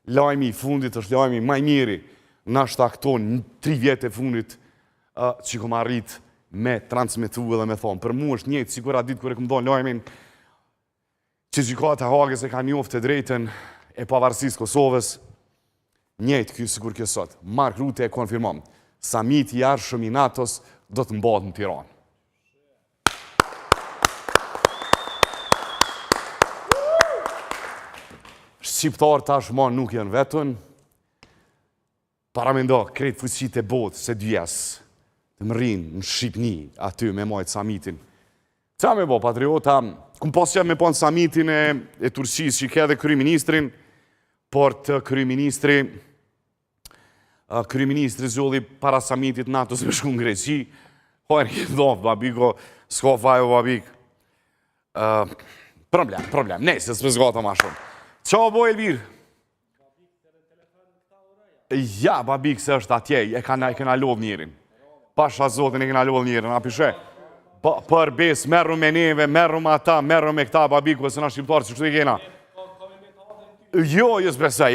lajmi i fundit është lajmi maj miri. Nashta këto në 3 vjetë e fundit që kom arrit me transmitu edhe me thonë. Për mu është njëtë, sigur atë ditë kër e kom donë lajmin, që gjykata e Hagës e ka njoftë të drejtën e pavarësisë Kosovës, njëtë kjo sigur kjo sot. Mark Rutte e konfirmon, samiti i arshëm i NATO-s do të mbahet në Tiranë. Shqiptarë tashmë nuk janë vetën, paramendo kretë fuqit e botë se djes të më rinë në Shqipni aty me majtë samitin. Qa me bo, patriota, këm pas që me ponë samitin e Turqis që i ke dhe kryeministrin, por të kryeministri zolli para samitit NATO se me shku në Greqi, hojnë këtë dofë, babiko, s'ko fajo, babik. Problem, nejse, s'me zgata ma shumë. Qa bo, Elvir? Ja, babik, se është atje, e kena lodh njerin. Pasha zotin e kena lodh njerin, a pishe? Për bes, merru me neve, merru me ata, merru me këta, babiku, se na shqiptarë që që të i kena. Jo, jës besaj.